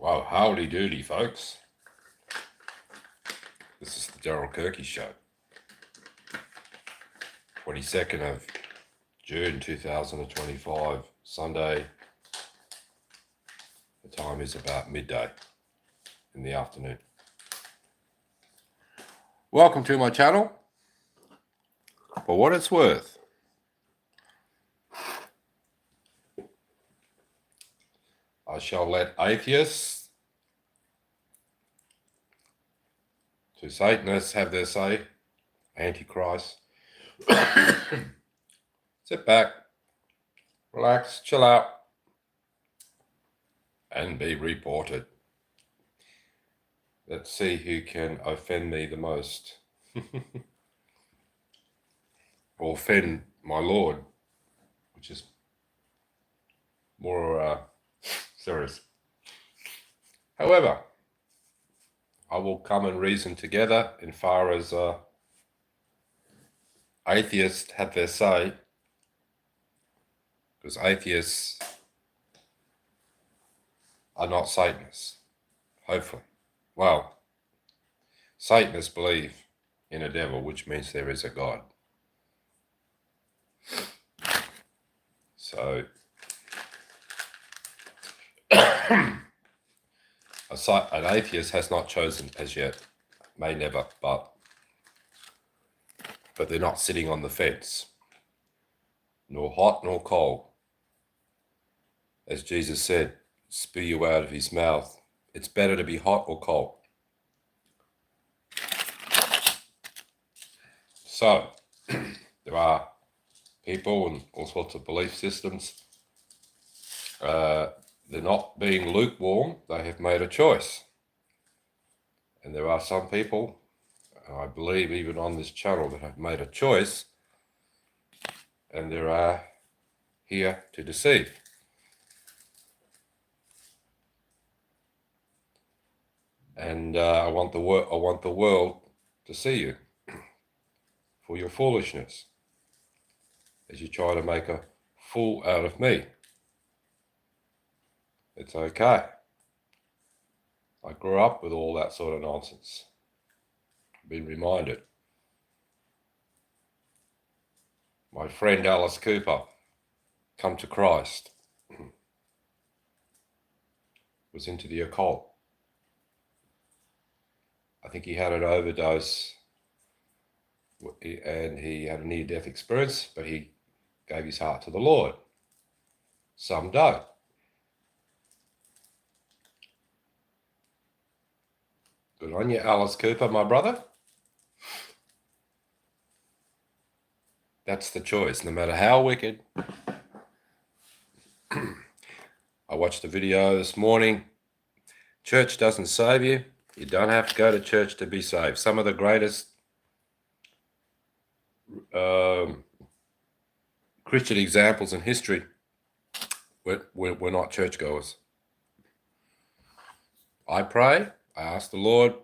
Well, howdy doody, folks. This is the Daryl Kirky Show. 22nd of June 2025, Sunday. The time is about midday in the afternoon. Welcome to my channel. For what it's worth, I shall let atheists to Satanists have their say, Antichrist. Sit back, relax, chill out, and be reported. Let's see who can offend me the most. Or offend my Lord, which is more serious. However, I will come and reason together in far as atheists have their say, because atheists are not Satanists, hopefully. Well, Satanists believe in a devil, which means there is a God. So, an atheist has not chosen as yet, may never, but they're not sitting on the fence, nor hot nor cold. As Jesus said, spew you out of his mouth. It's better to be hot or cold. So, there are people and all sorts of belief systems. They're not being lukewarm. They have made a choice. And there are some people, I believe even on this channel, that have made a choice, and they are here to deceive. And I want the world to see you for your foolishness as you try to make a fool out of me. It's okay. I grew up with all that sort of nonsense. I've been reminded. My friend Alice Cooper, come to Christ, was into the occult. I think he had an overdose and he had a near-death experience, but he gave his heart to the Lord. Some don't. Good on you, Alice Cooper, my brother. That's the choice, no matter how wicked. I watched a video this morning. Church doesn't save you. You don't have to go to church to be saved. Some of the greatest Christian examples in history were not churchgoers. I pray. I ask the Lord,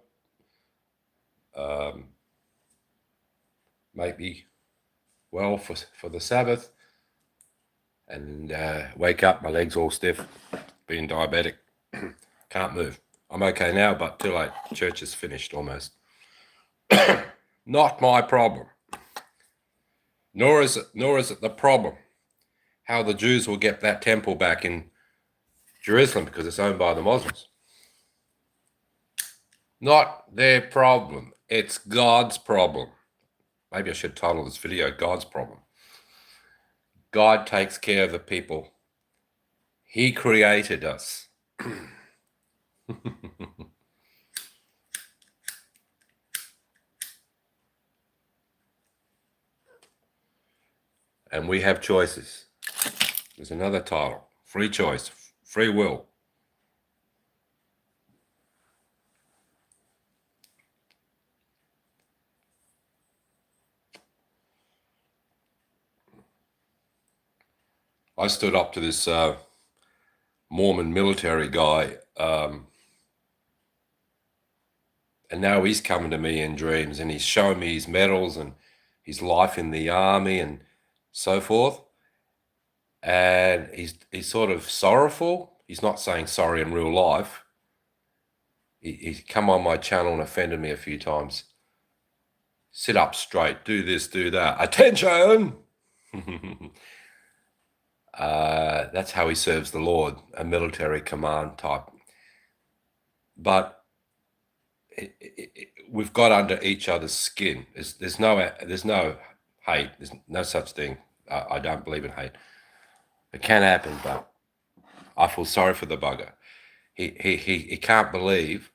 make me well for the Sabbath, and wake up, my legs all stiff, being diabetic, can't move. I'm okay now, but too late. Church is finished almost. Not my problem. Nor is it the problem how the Jews will get that temple back in Jerusalem, because it's owned by the Muslims. Not their problem. It's God's problem. Maybe I should title this video, God's Problem. God takes care of the people. He created us. And we have choices. There's another title, free choice, free will. I stood up to this Mormon military guy, and now he's coming to me in dreams, and he's showing me his medals and his life in the army and so forth. And he's sort of sorrowful. He's not saying sorry in real life, He's come on my channel and offended me a few times. Sit up straight, do this, do that. Attention! That's how he serves the Lord, a military command type. But we've got under each other's skin. There's no hate. There's no such thing. I don't believe in hate. It can happen, but I feel sorry for the bugger. He can't believe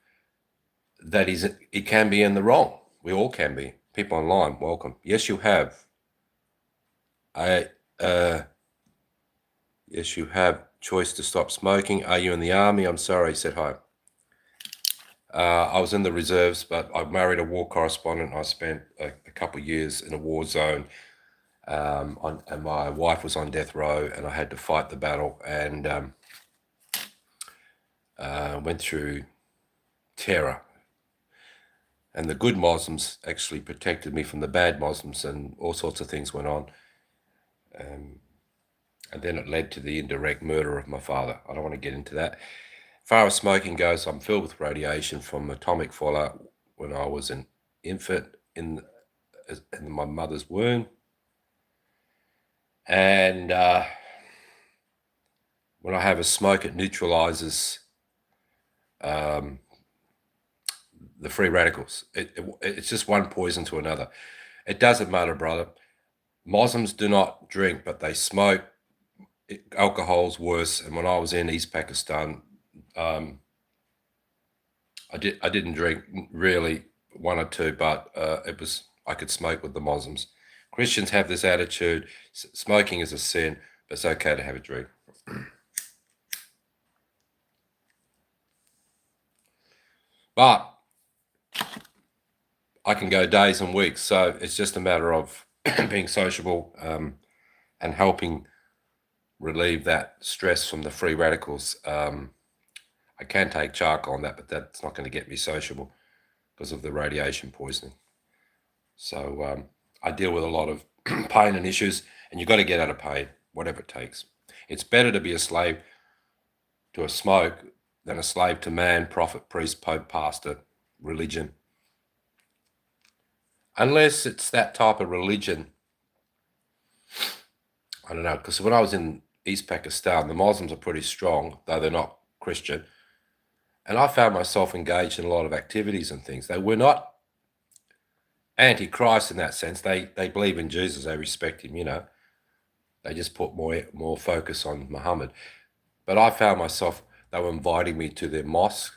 that he can be in the wrong. We all can be. People online, welcome. Yes, you have. Yes, you have choice to stop smoking. Are you in the army? I'm sorry, said hi. I was in the reserves, but I married a war correspondent. I spent a couple of years in a war zone, and my wife was on death row, and I had to fight the battle, and went through terror. And the good Muslims actually protected me from the bad Muslims, and all sorts of things went on. And then it led to the indirect murder of my father. I don't want to get into that. As far as smoking goes, I'm filled with radiation from atomic fallout when I was an infant in my mother's womb. And when I have a smoke, it neutralizes the free radicals. It's just one poison to another. It doesn't matter, brother. Muslims do not drink, but they smoke. Alcohol's worse. And when I was in East Pakistan, I didn't drink really, one or two, but I could smoke with the Muslims. Christians have this attitude: smoking is a sin, but it's okay to have a drink. But I can go days and weeks, so it's just a matter of being sociable and helping relieve that stress from the free radicals. I can take charcoal on that, but that's not going to get me sociable because of the radiation poisoning. So I deal with a lot of pain and issues, and you've got to get out of pain, whatever it takes. It's better to be a slave to a smoke than a slave to man, prophet, priest, pope, pastor, religion. Unless it's that type of religion. I don't know, because when I was in East Pakistan, the Muslims are pretty strong, though they're not Christian. And I found myself engaged in a lot of activities and things. They were not anti-Christ in that sense. They believe in Jesus. They respect him, you know. They just put more focus on Muhammad. But I found myself, they were inviting me to their mosque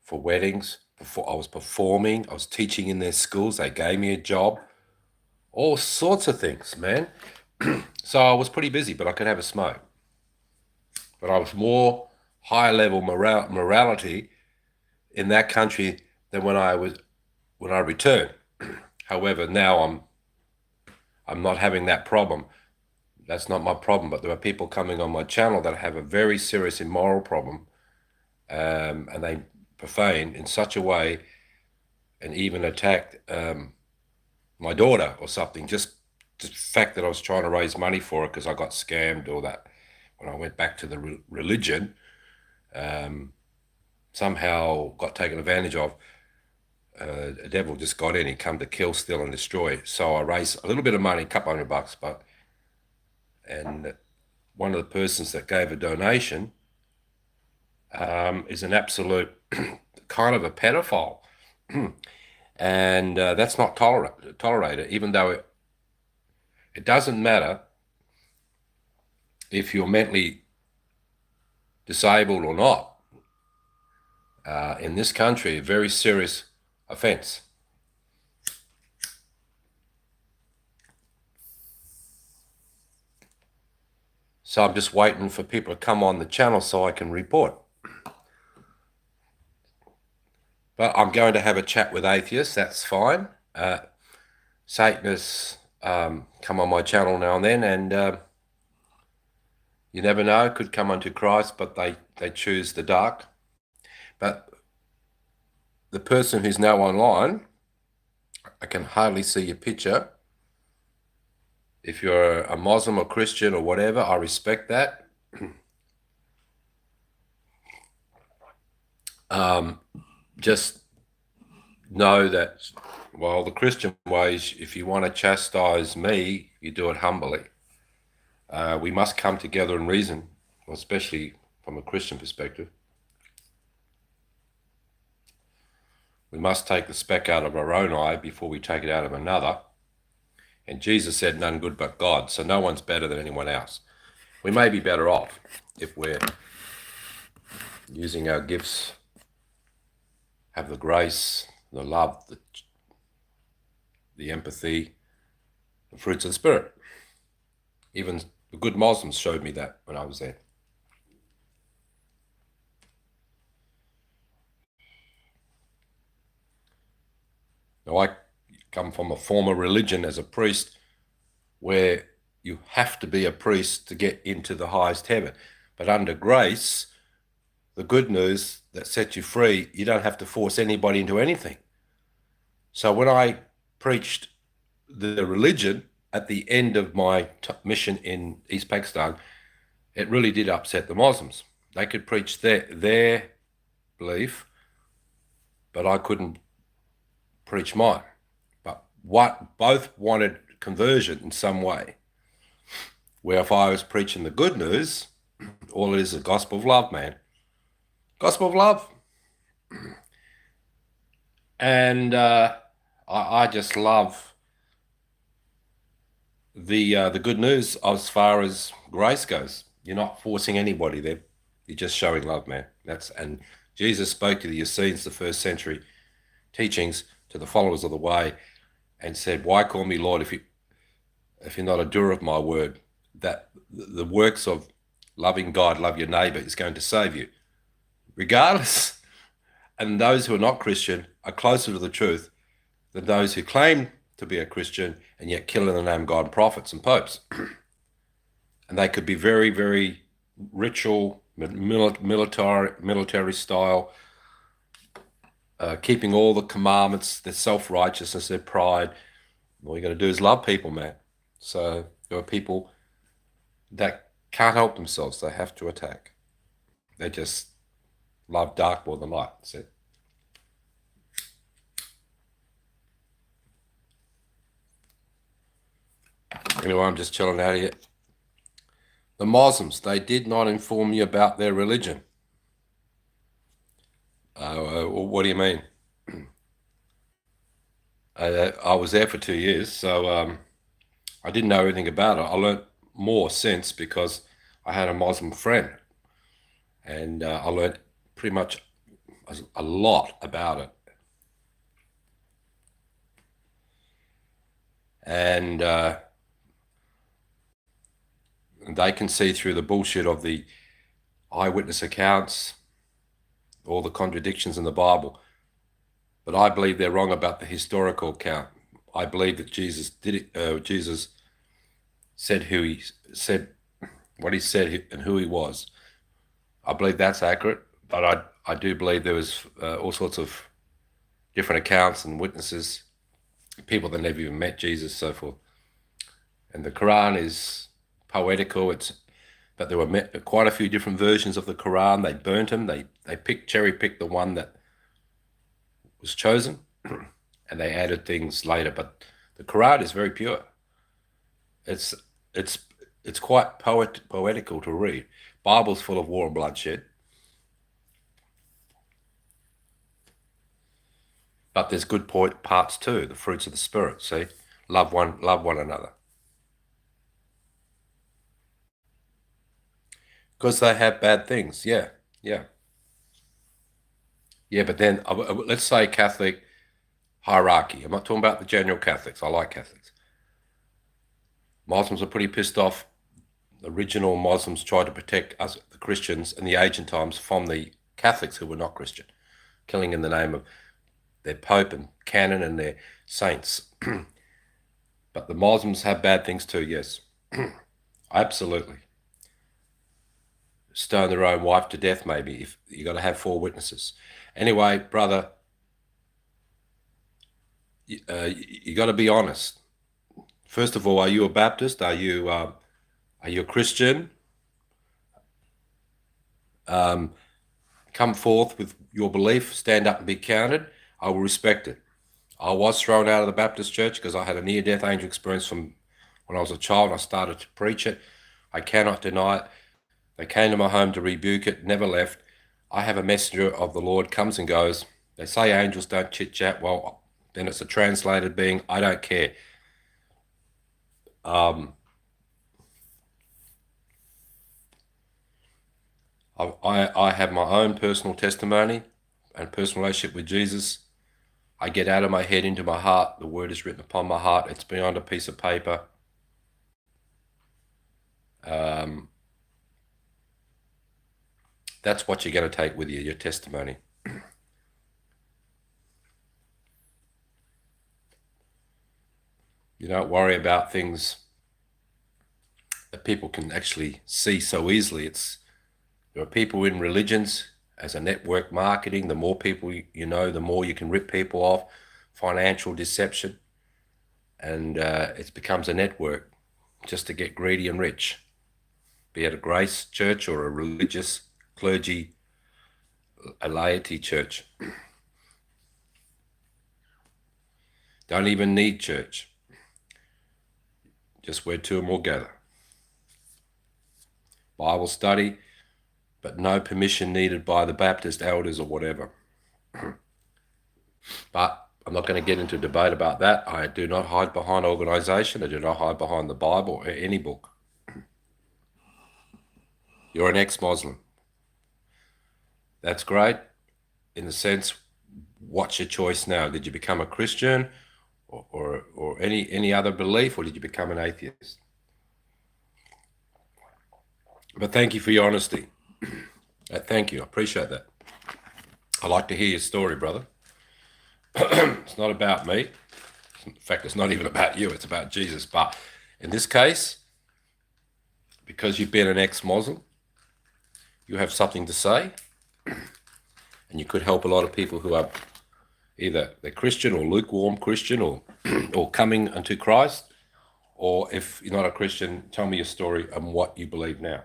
for weddings. Before I was performing, I was teaching in their schools. They gave me a job. All sorts of things, man. So I was pretty busy, but I could have a smoke. But I was more high level morality in that country than when I returned. However, now I'm not having that problem. That's not my problem. But there are people coming on my channel that have a very serious immoral problem, and they profane in such a way, and even attacked my daughter or something. Just the fact that I was trying to raise money for her because I got scammed or that. When I went back to the religion, somehow got taken advantage of. A devil just got in. He come to kill, steal, and destroy. So I raised a little bit of money, a couple $100, and one of the persons that gave a donation is an absolute kind of a pedophile, and that's not tolerated. Even though it doesn't matter if you're mentally disabled or not. In this country, a very serious offense. So I'm just waiting for people to come on the channel so I can report. But I'm going to have a chat with atheists, that's fine. Satanists come on my channel now and then, and you never know, could come unto Christ, but they choose the dark. But the person who's now online, I can hardly see your picture. If you're a Muslim or Christian or whatever, I respect that. just know that, well, the Christian ways, if you want to chastise me, you do it humbly. We must come together and reason, especially from a Christian perspective. We must take the speck out of our own eye before we take it out of another. And Jesus said, none good but God. So no one's better than anyone else. We may be better off if we're using our gifts, have the grace, the love, the empathy, the fruits of the Spirit. Even the good Muslims showed me that when I was there. Now, I come from a former religion as a priest where you have to be a priest to get into the highest heaven. But under grace, the good news that sets you free, you don't have to force anybody into anything. So when I preached the religion at the end of my mission in East Pakistan, it really did upset the Muslims. They could preach their belief, but I couldn't preach mine. But both wanted conversion in some way. Where if I was preaching the good news, all it is a gospel of love, man. Gospel of love. And I just love the good news as far as grace goes. You're not forcing anybody there. You're just showing love, man. And Jesus spoke to the Essenes, the first century teachings, to the followers of the way, and said, why call me Lord if you're not a doer of my word? That the works of loving God, love your neighbor, is going to save you, regardless. And those who are not Christian are closer to the truth than those who claim to be a Christian and yet kill in the name of God and prophets and popes. And they could be very, very ritual, military style, keeping all the commandments, their self-righteousness, their pride. All you got to do is love people, man. So there are people that can't help themselves. They have to attack. They just love dark more than light. That's it. Anyway, I'm just chilling out here. The Muslims, they did not inform you about their religion. What do you mean? I was there for 2 years, so I didn't know anything about it. I learned more since because I had a Muslim friend, and I learned pretty much a lot about it. And they can see through the bullshit of the eyewitness accounts, all the contradictions in the Bible. But I believe they're wrong about the historical account. I believe that Jesus did it. Jesus said what he said and who he was. I believe that's accurate, but I do believe there was all sorts of different accounts and witnesses, people that never even met Jesus, so forth. And the Quran is poetical. But there were quite a few different versions of the Quran. They burnt them. They cherry picked the one that was chosen, and they added things later. But the Quran is very pure. It's quite poetical to read. Bible's full of war and bloodshed, but there's good parts too. The fruits of the Spirit. See, love one another, because they have bad things. Yeah. But then let's say Catholic hierarchy. I'm not talking about the general Catholics. I like Catholics. Muslims are pretty pissed off. The original Muslims tried to protect us, the Christians, in the ancient times from the Catholics who were not Christian, killing in the name of their Pope and canon and their saints. But the Muslims have bad things too, yes. Absolutely. Stone their own wife to death, maybe, if you got to have 4 witnesses. Anyway, brother, you got to be honest. First of all, are you a Baptist? Are you a Christian? Come come forth with your belief, stand up and be counted, I will respect it. I was thrown out of the Baptist church because I had a near-death angel experience from when I was a child. I started to preach it. I cannot deny it. They came to my home to rebuke it, never left. I have a messenger of the Lord, comes and goes. They say angels don't chit-chat. Well, then it's a translated being. I don't care. I have my own personal testimony and personal relationship with Jesus. I get out of my head into my heart. The word is written upon my heart. It's beyond a piece of paper. That's what you're going to take with you, your testimony. You don't worry about things that people can actually see so easily. There are people in religions as a network marketing. The more people you know, the more you can rip people off. Financial deception. And it becomes a network just to get greedy and rich. Be it a grace church or a religious clergy, a laity church. Don't even need church. Just where two or more gather. Bible study, but no permission needed by the Baptist elders or whatever. But I'm not going to get into debate about that. I do not hide behind organization. I do not hide behind the Bible or any book. You're an ex-Muslim. That's great. In the sense, what's your choice now? Did you become a Christian or any other belief, or did you become an atheist? But thank you for your honesty. Thank you. I appreciate that. I like to hear your story, brother. It's not about me. In fact, it's not even about you. It's about Jesus. But in this case, because you've been an ex-Muslim, you have something to say, and you could help a lot of people who are either they're Christian or lukewarm Christian or or coming unto Christ, or if you're not a Christian, tell me your story and what you believe now.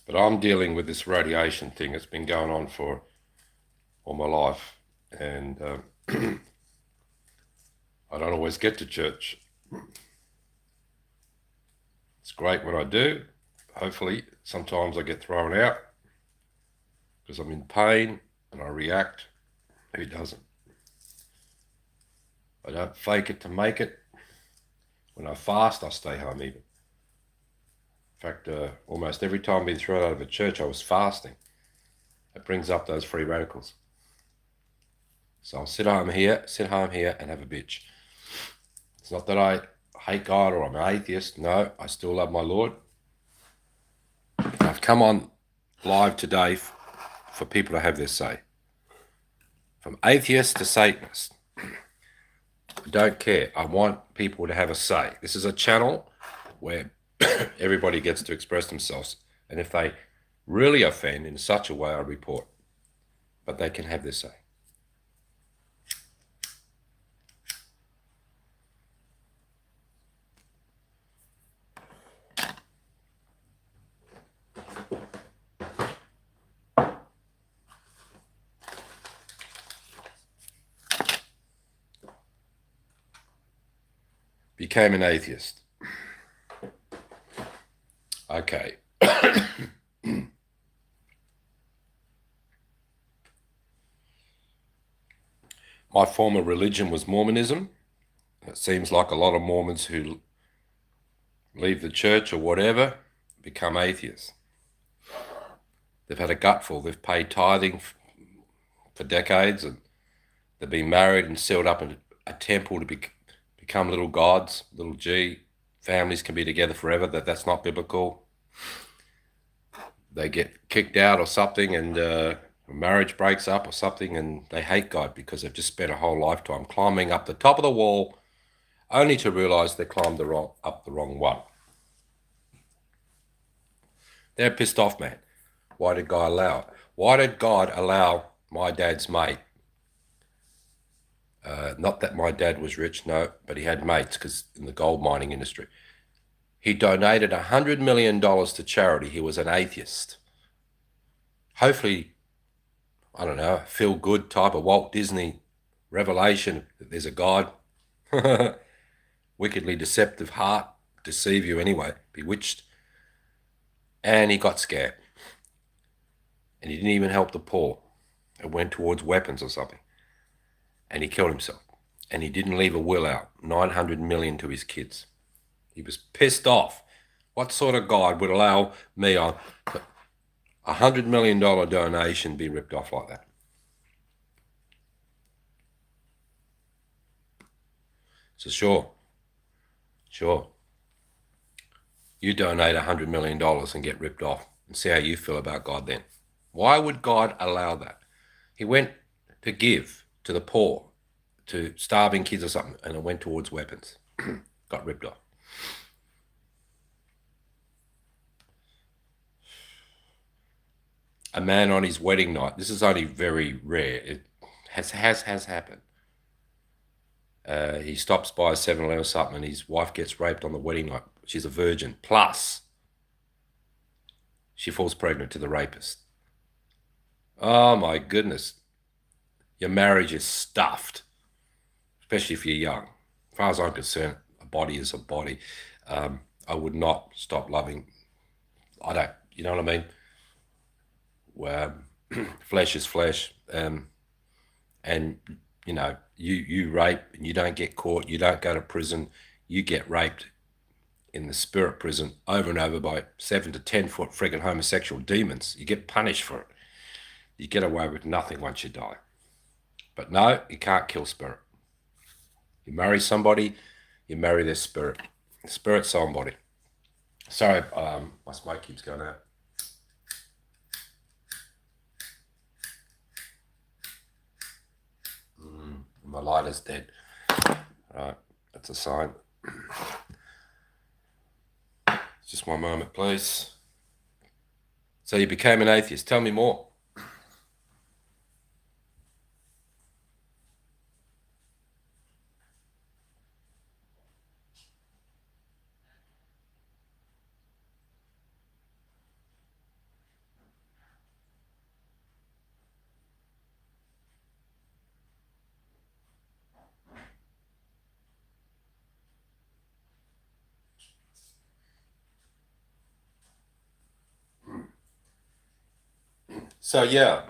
But I'm dealing with this radiation thing. It's been going on for all my life, and I don't always get to church. It's great when I do. Hopefully, sometimes I get thrown out because I'm in pain and I react. Who doesn't? I don't fake it to make it. When I fast, I stay home even. In fact, almost every time I've been thrown out of a church, I was fasting. It brings up those free radicals. So I'll sit home here and have a bitch. It's not that I hate God or I'm an atheist. No, I still love my Lord. I've come on live today for people to have their say. From atheist to Satanist. I don't care. I want people to have a say. This is a channel where everybody gets to express themselves. And if they really offend in such a way, I report. But they can have their say. Became an atheist. Okay. My former religion was Mormonism. It seems like a lot of Mormons who leave the church or whatever become atheists. They've had a gutful. They've paid tithing for decades, and they've been married and sealed up in a temple to become little gods, little g. Families can be together forever. That's not biblical. They get kicked out or something, and marriage breaks up or something, and they hate God because they've just spent a whole lifetime climbing up the top of the wall, only to realize they climbed up the wrong one. They're pissed off, man. Why did God allow it? Why did God allow my dad's mate, not that my dad was rich, no, but he had mates because in the gold mining industry. He donated $100 million to charity. He was an atheist. Hopefully, I don't know, feel good type of Walt Disney revelation that there's a God. Wickedly deceptive heart, deceive you anyway, bewitched. And he got scared. And he didn't even help the poor. It went towards weapons or something. And he killed himself. And he didn't leave a will out, $900 million to his kids. He was pissed off. What sort of God would allow me on $100 million donation be ripped off like that? So sure. You donate $100 million and get ripped off and see how you feel about God then. Why would God allow that? He went to give to the poor, to starving kids or something, and it went towards weapons. Got ripped off. A man on his wedding night. This is only very rare. It has happened. He stops by a 7-Eleven or something and his wife gets raped on the wedding night. She's a virgin. Plus, she falls pregnant to the rapist. Oh my goodness. Your marriage is stuffed, especially if you're young. As far as I'm concerned, a body is a body. I would not stop loving. I don't, you know what I mean? Where flesh is flesh. And you know, you rape and you don't get caught, you don't go to prison, you get raped in the spirit prison over and over by 7 to 10 foot friggin' homosexual demons. You get punished for it. You get away with nothing once you die. But no, you can't kill spirit. You marry somebody, you marry their spirit. Spirit, soul, and body. Sorry, my smoke keeps going out. My lighter's dead. Right, that's a sign. Just one moment, please. So you became an atheist. Tell me more. So yeah,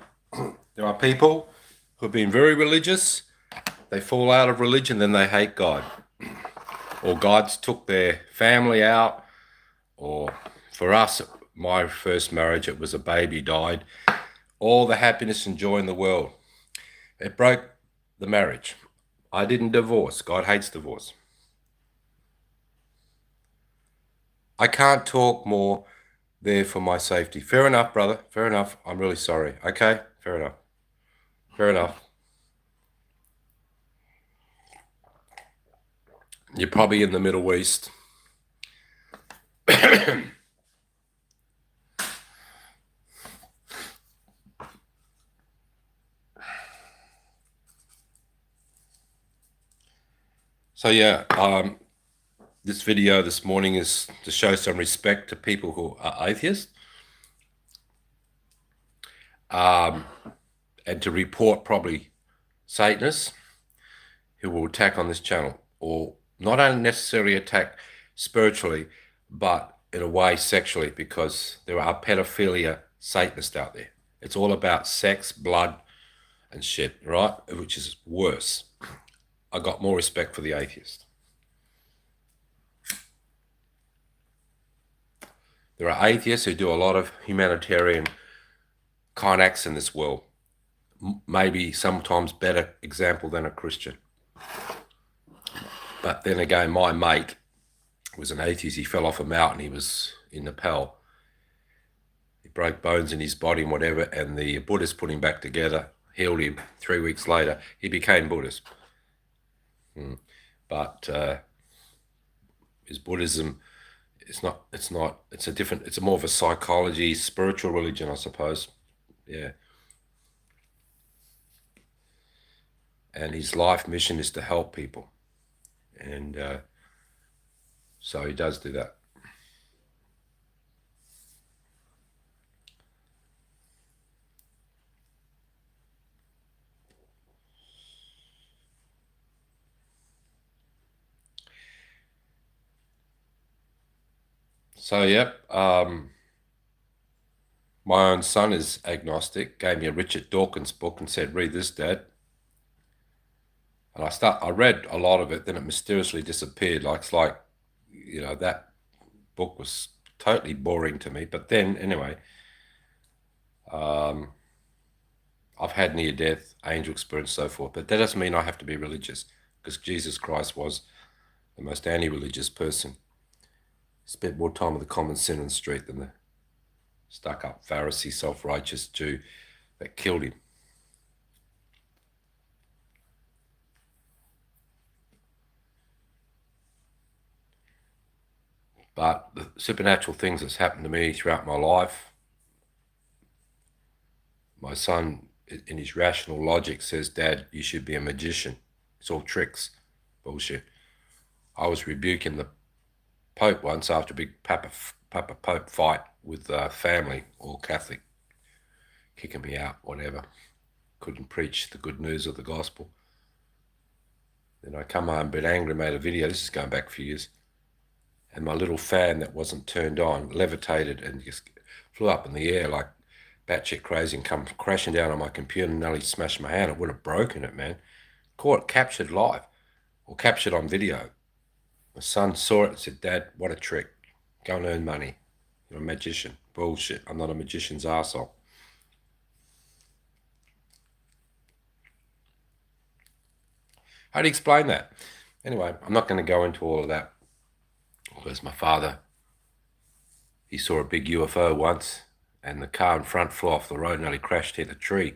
there are people who've been very religious. They fall out of religion, then they hate God. Or God's took their family out. Or for us, my first marriage, it was a baby died. All the happiness and joy in the world. It broke the marriage. I didn't divorce. God hates divorce. I can't talk more there for my safety. Fair enough, brother. Fair enough. I'm really sorry. Okay? Fair enough. Fair enough. You're probably in the Middle East. So yeah, this video this morning is to show some respect to people who are atheists, and to report probably Satanists who will attack on this channel, or not only necessarily attack spiritually, but in a way sexually, because there are pedophilia Satanists out there. It's all about sex, blood, and shit, right? Which is worse. I got more respect for the atheist. There are atheists who do a lot of humanitarian kind acts in this world. Maybe sometimes better example than a Christian. But then again, my mate was an atheist. He fell off a mountain. He was in Nepal. He broke bones in his body and whatever, and the Buddhist put him back together, healed him. 3 weeks later, he became Buddhist. But his Buddhism, it's more of a psychology, spiritual religion, I suppose. Yeah. and his life mission is to help people. And so he does do that. So, yep. My own son is agnostic, gave me a Richard Dawkins book and said, read this, Dad. And I read a lot of it, then it mysteriously disappeared. It's like, that book was totally boring to me. But then, anyway, I've had near-death, angel experience, so forth. But that doesn't mean I have to be religious, because Jesus Christ was the most anti-religious person. He spent more time with the common sin on the street than the stuck-up Pharisee, self-righteous Jew that killed him. But the supernatural things that's happened to me throughout my life, my son, in his rational logic, says, Dad, you should be a magician. It's all tricks. Bullshit. I was rebuking the Pope once after a big Papa Pope fight with family, all Catholic, kicking me out, whatever. Couldn't preach the good news of the gospel. Then I come home a bit angry, made a video. This is going back a few years. And my little fan that wasn't turned on levitated and just flew up in the air like batshit crazy and come crashing down on my computer and nearly smashed my hand. It would have broken it, man. Captured live or captured on video. My son saw it and said, Dad, what a trick. Go and earn money. You're a magician. Bullshit. I'm not a magician's arsehole. How do you explain that? Anyway, I'm not going to go into all of that. Because my father, he saw a big UFO once and the car in front flew off the road and nearly crashed, hit a tree.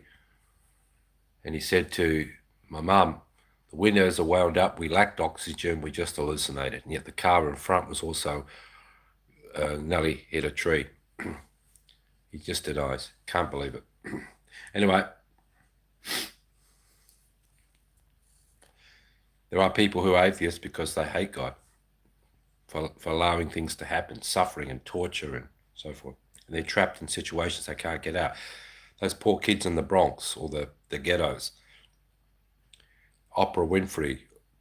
And he said to my mum, the windows are wound up, we lacked oxygen, we just hallucinated. And yet the car in front was also nearly hit a tree. He just denies. Can't believe it. Anyway, there are people who are atheists because they hate God for allowing things to happen, suffering and torture and so forth. And they're trapped in situations they can't get out. Those poor kids in the Bronx or the ghettos. Oprah Winfrey,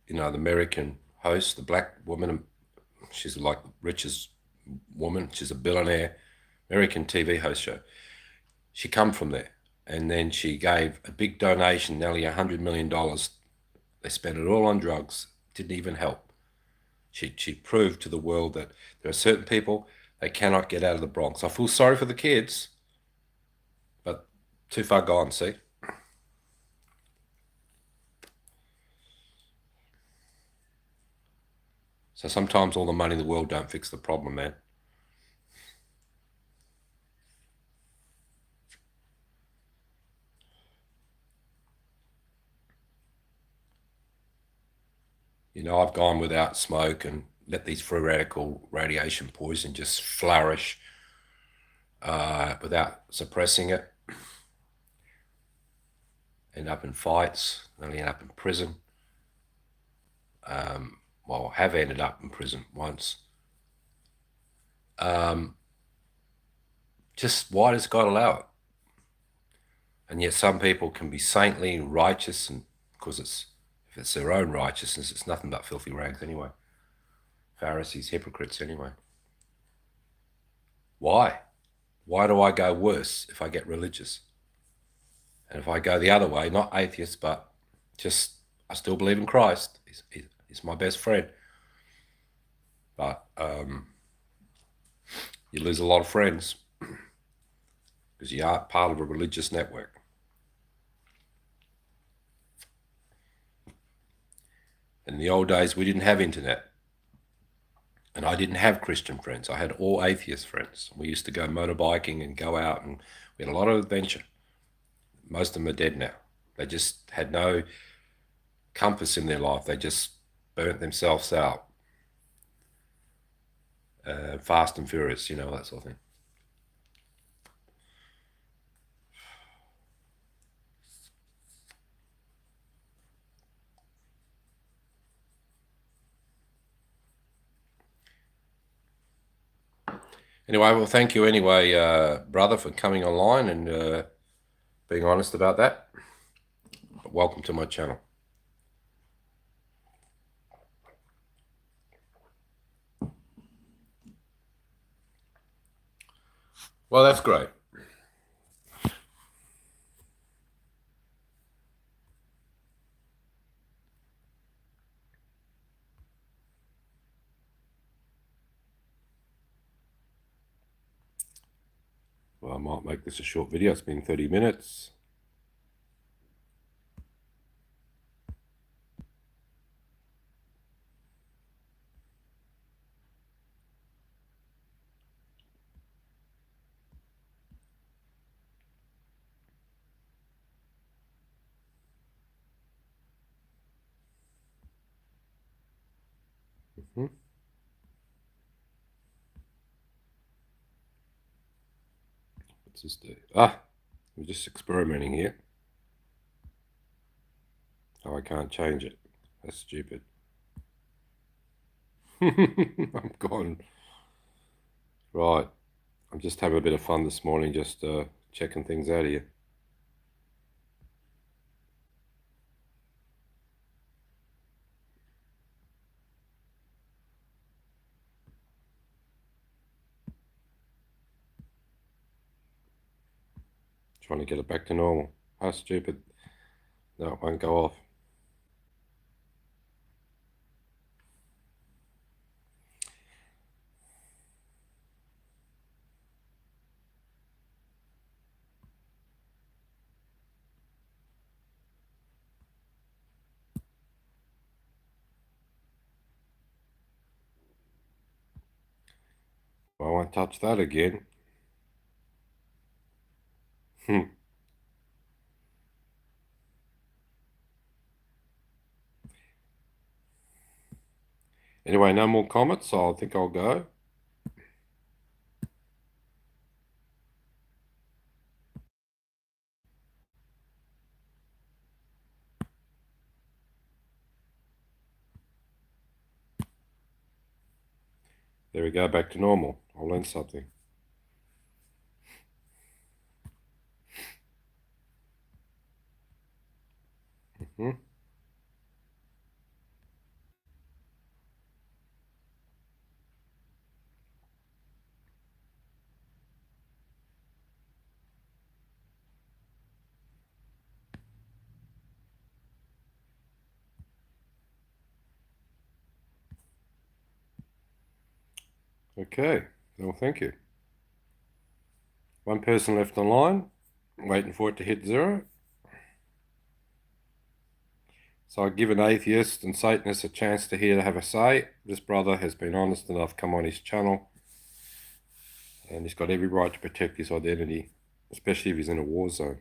the American host, the black woman, she's like the richest woman. She's a billionaire, American TV host show. She come from there. And then she gave a big donation, nearly $100 million. They spent it all on drugs. Didn't even help. She proved to the world that there are certain people, they cannot get out of the Bronx. I feel sorry for the kids, but too far gone, see? So sometimes all the money in the world don't fix the problem, man. I've gone without smoke and let these free radical radiation poison just flourish without suppressing it. End up in fights, nearly end up in prison. Well, have ended up in prison once. Just why does God allow it? And yet some people can be saintly and righteous, and because if it's their own righteousness, it's nothing but filthy rags anyway. Pharisees, hypocrites anyway. Why? Why do I go worse if I get religious? And if I go the other way, not atheist, but just I still believe in Christ. He's my best friend. But you lose a lot of friends because you aren't part of a religious network. In the old days, we didn't have internet. And I didn't have Christian friends. I had all atheist friends. We used to go motorbiking and go out, and we had a lot of adventure. Most of them are dead now. They just had no compass in their life. They just burnt themselves out. Fast and furious, that sort of thing. Anyway, well, thank you anyway, brother, for coming online and being honest about that. Welcome to my channel. Well, that's great. Well, I might make this a short video. It's been 30 minutes. What's this do? We're just experimenting here. Oh, I can't change it. That's stupid. I'm gone. Right. I'm just having a bit of fun this morning, just checking things out here. Trying to get it back to normal. How stupid. No, it won't go off. I won't touch that again. Anyway, no more comments, so I think I'll go. There we go, back to normal. I'll learn something. Okay, well, thank you. One person left online, waiting for it to hit 0. So I give an atheist and Satanist a chance to have a say. This brother has been honest enough, come on his channel, and he's got every right to protect his identity, especially if he's in a war zone.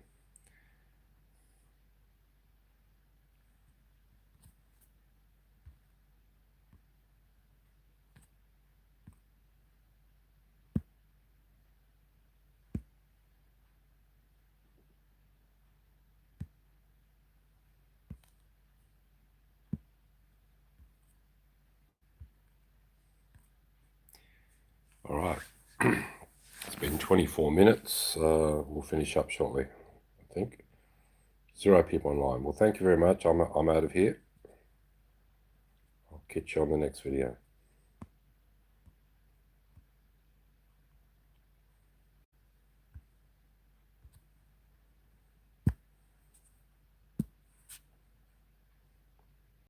All right. It's been 24 minutes. We'll finish up shortly, I think. 0 people online. Well, thank you very much. I'm out of here. I'll catch you on the next video.